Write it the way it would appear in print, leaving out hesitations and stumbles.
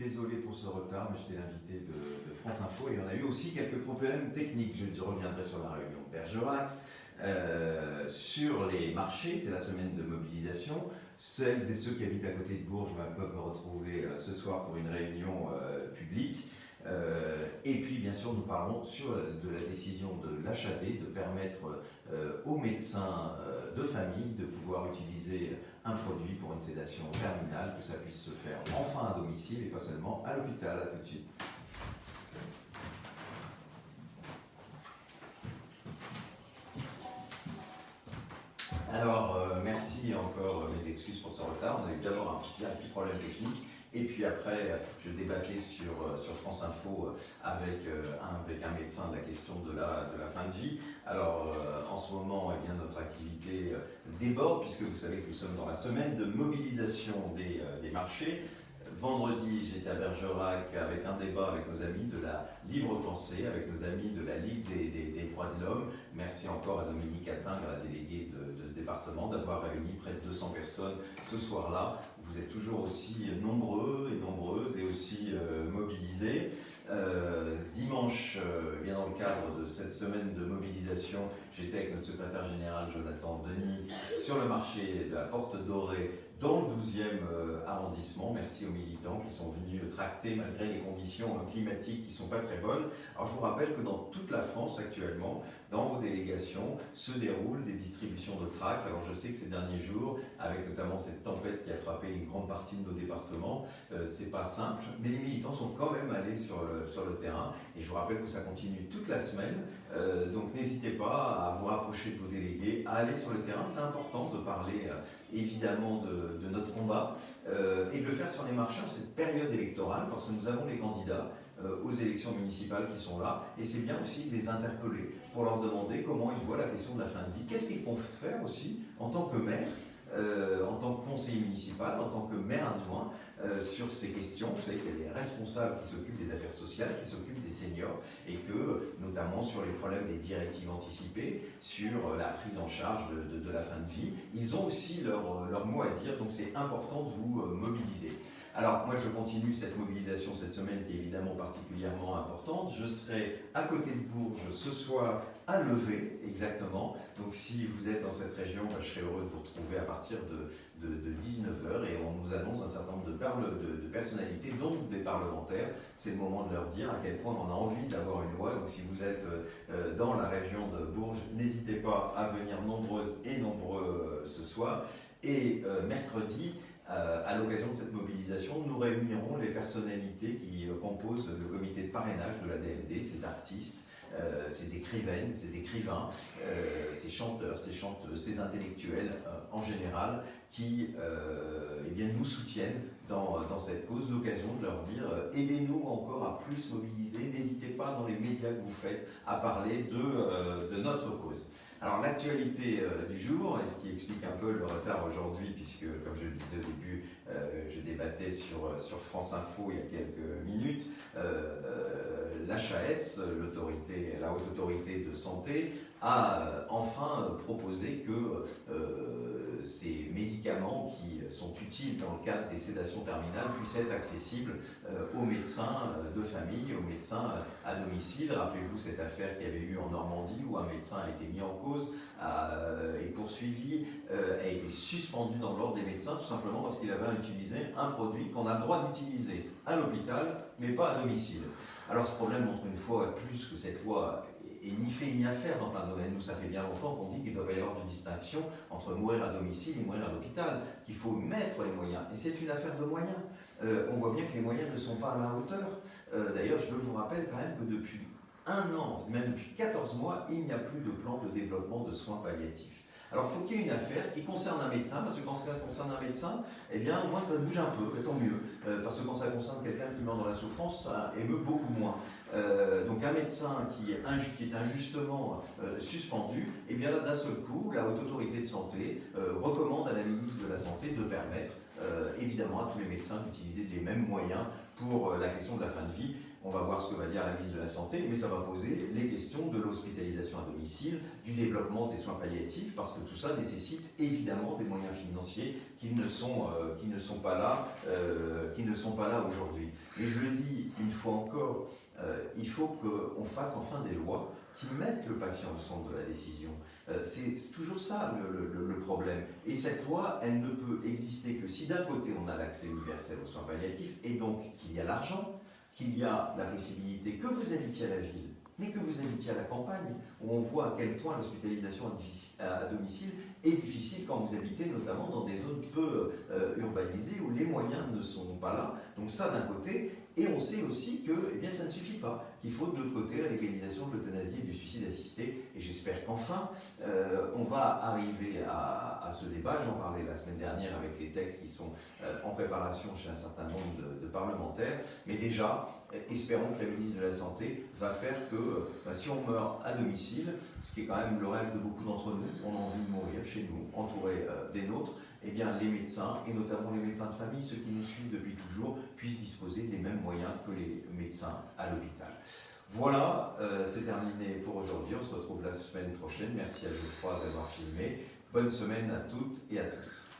désolé pour ce retard, mais j'étais l'invité de France Info et on a eu aussi quelques problèmes techniques. Je reviendrai sur la réunion de Bergerac. Sur les marchés, c'est la semaine de mobilisation. Celles et ceux qui habitent à côté de Bourges peuvent me retrouver ce soir pour une réunion publique. Et puis bien sûr nous parlons de la décision de l'HAD de permettre aux médecins de famille de pouvoir utiliser un produit pour une sédation terminale, que ça puisse se faire enfin à domicile et pas seulement à l'hôpital. À tout de suite. Alors, merci encore, mes excuses pour ce retard. On a eu d'abord un petit problème technique, et puis après, je débattais sur France Info avec un médecin de la question de la fin de vie. Alors, en ce moment, eh bien, notre activité déborde, puisque vous savez que nous sommes dans la semaine de mobilisation des marchés. Vendredi, j'étais à Bergerac avec un débat avec nos amis de la Libre Pensée, avec nos amis de la Ligue des droits de l'homme. Merci encore à Dominique Attingre, la déléguée de ce département, d'avoir réuni près de 200 personnes ce soir-là. Vous êtes toujours aussi nombreux et nombreuses et aussi mobilisés. Dimanche, bien dans le cadre de cette semaine de mobilisation, j'étais avec notre secrétaire général Jonathan Denis sur le marché de la Porte Dorée dans le 12e arrondissement. Merci aux militants qui sont venus tracter malgré les conditions climatiques qui ne sont pas très bonnes. Alors je vous rappelle que dans toute la France actuellement, dans vos délégations, se déroulent des distributions de tracts. Alors je sais que ces derniers jours, avec notamment cette tempête qui a frappé une grande partie de nos départements, c'est pas simple, mais les militants sont quand même allés sur le terrain. Et je vous rappelle que ça continue toute la semaine. Donc n'hésitez pas à vous rapprocher de vos délégués, à aller sur le terrain. C'est important de parler évidemment de notre combat et de le faire sur les marchés en cette période électorale, parce que nous avons les candidats aux élections municipales qui sont là, et c'est bien aussi de les interpeller pour leur demander comment ils voient la question de la fin de vie, qu'est-ce qu'ils comptent faire aussi en tant que maire, en tant que conseiller municipal, en tant que maire adjoint, sur ces questions. Vous savez qu'il y a des responsables qui s'occupent des affaires sociales, qui s'occupent des seniors, et que, notamment sur les problèmes des directives anticipées, sur la prise en charge de la fin de vie, ils ont aussi leur mot à dire, donc c'est important de vous mobiliser. Alors, moi, je continue cette mobilisation cette semaine qui est évidemment particulièrement importante. Je serai à côté de Bourges ce soir à Levé, exactement. Donc, si vous êtes dans cette région, je serai heureux de vous retrouver à partir de 19h et on nous annonce un certain nombre de personnalités, dont des parlementaires. C'est le moment de leur dire à quel point on a envie d'avoir une loi. Donc, si vous êtes dans la région de Bourges, n'hésitez pas à venir nombreuses et nombreux ce soir. Et mercredi, à l'occasion de cette mobilisation, nous réunirons les personnalités qui composent le comité de parrainage de la DMD, ces artistes, ces écrivaines, ces écrivains, ces chanteurs, ces chanteuses, ces intellectuels en général, qui eh bien, nous soutiennent dans cette cause. L'occasion de leur dire aidez-nous encore à plus mobiliser, n'hésitez pas dans les médias que vous faites à parler de notre cause. Alors l'actualité du jour, qui explique un peu le retard aujourd'hui, puisque comme je le disais au début, je débattais sur France Info il y a quelques minutes, l'HAS, la Haute Autorité de Santé, a enfin proposé que ces médicaments qui sont utiles dans le cadre des sédations terminales puissent être accessibles aux médecins de famille, aux médecins à domicile. Rappelez-vous cette affaire qu'il y avait eu en Normandie où un médecin a été mis en cause et poursuivi, a été suspendu dans l'ordre des médecins tout simplement parce qu'il avait utilisé un produit qu'on a le droit d'utiliser à l'hôpital mais pas à domicile. Alors ce problème montre une fois plus que cette loi et ni fait ni à faire dans plein de domaines. Nous, ça fait bien longtemps qu'on dit qu'il ne doit pas y avoir de distinction entre mourir à domicile et mourir à l'hôpital, qu'il faut mettre les moyens. Et c'est une affaire de moyens. On voit bien que les moyens ne sont pas à la hauteur. D'ailleurs, je vous rappelle quand même que depuis un an, même depuis 14 mois, il n'y a plus de plan de développement de soins palliatifs. Alors, il faut qu'il y ait une affaire qui concerne un médecin, parce que quand ça concerne un médecin, eh bien, au moins, ça bouge un peu, et tant mieux. Parce que quand ça concerne quelqu'un qui meurt dans la souffrance, ça émeut beaucoup moins. Donc, un médecin qui est injustement suspendu, eh bien là, d'un seul coup, la Haute Autorité de Santé recommande à la ministre de la Santé de permettre évidemment à tous les médecins d'utiliser les mêmes moyens pour la question de la fin de vie. On va voir ce que va dire la ministre de la Santé, mais ça va poser les questions de l'hospitalisation à domicile, du développement des soins palliatifs, parce que tout ça nécessite évidemment des moyens financiers qui ne sont pas là aujourd'hui. Et je le dis une fois encore, il faut qu'on fasse enfin des lois qui mettent le patient au centre de la décision. C'est toujours ça le problème. Et cette loi, elle ne peut exister que si d'un côté on a l'accès universel aux soins palliatifs, et donc qu'il y a l'argent, qu'il y a la possibilité que vous habitiez à la ville, mais que vous habitiez à la campagne, où on voit à quel point l'hospitalisation à domicile est difficile quand vous habitez notamment dans des zones peu urbanisées où les moyens ne sont pas là. Donc ça d'un côté, et on sait aussi que ça ne suffit pas, qu'il faut de l'autre côté la légalisation de l'euthanasie et du suicide assisté. Et j'espère qu'enfin, on va arriver à ce débat. J'en parlais la semaine dernière avec les textes qui sont en préparation chez un certain nombre de parlementaires. Mais déjà, espérons que la ministre de la Santé va faire que si on meurt à domicile, ce qui est quand même le rêve de beaucoup d'entre nous, on a envie de mourir chez nous, entouré des nôtres, eh bien, les médecins, et notamment les médecins de famille, ceux qui nous suivent depuis toujours, puissent disposer des mêmes moyens que les médecins à l'hôpital. Voilà, c'est terminé pour aujourd'hui. On se retrouve la semaine prochaine. Merci à Geoffroy d'avoir filmé. Bonne semaine à toutes et à tous.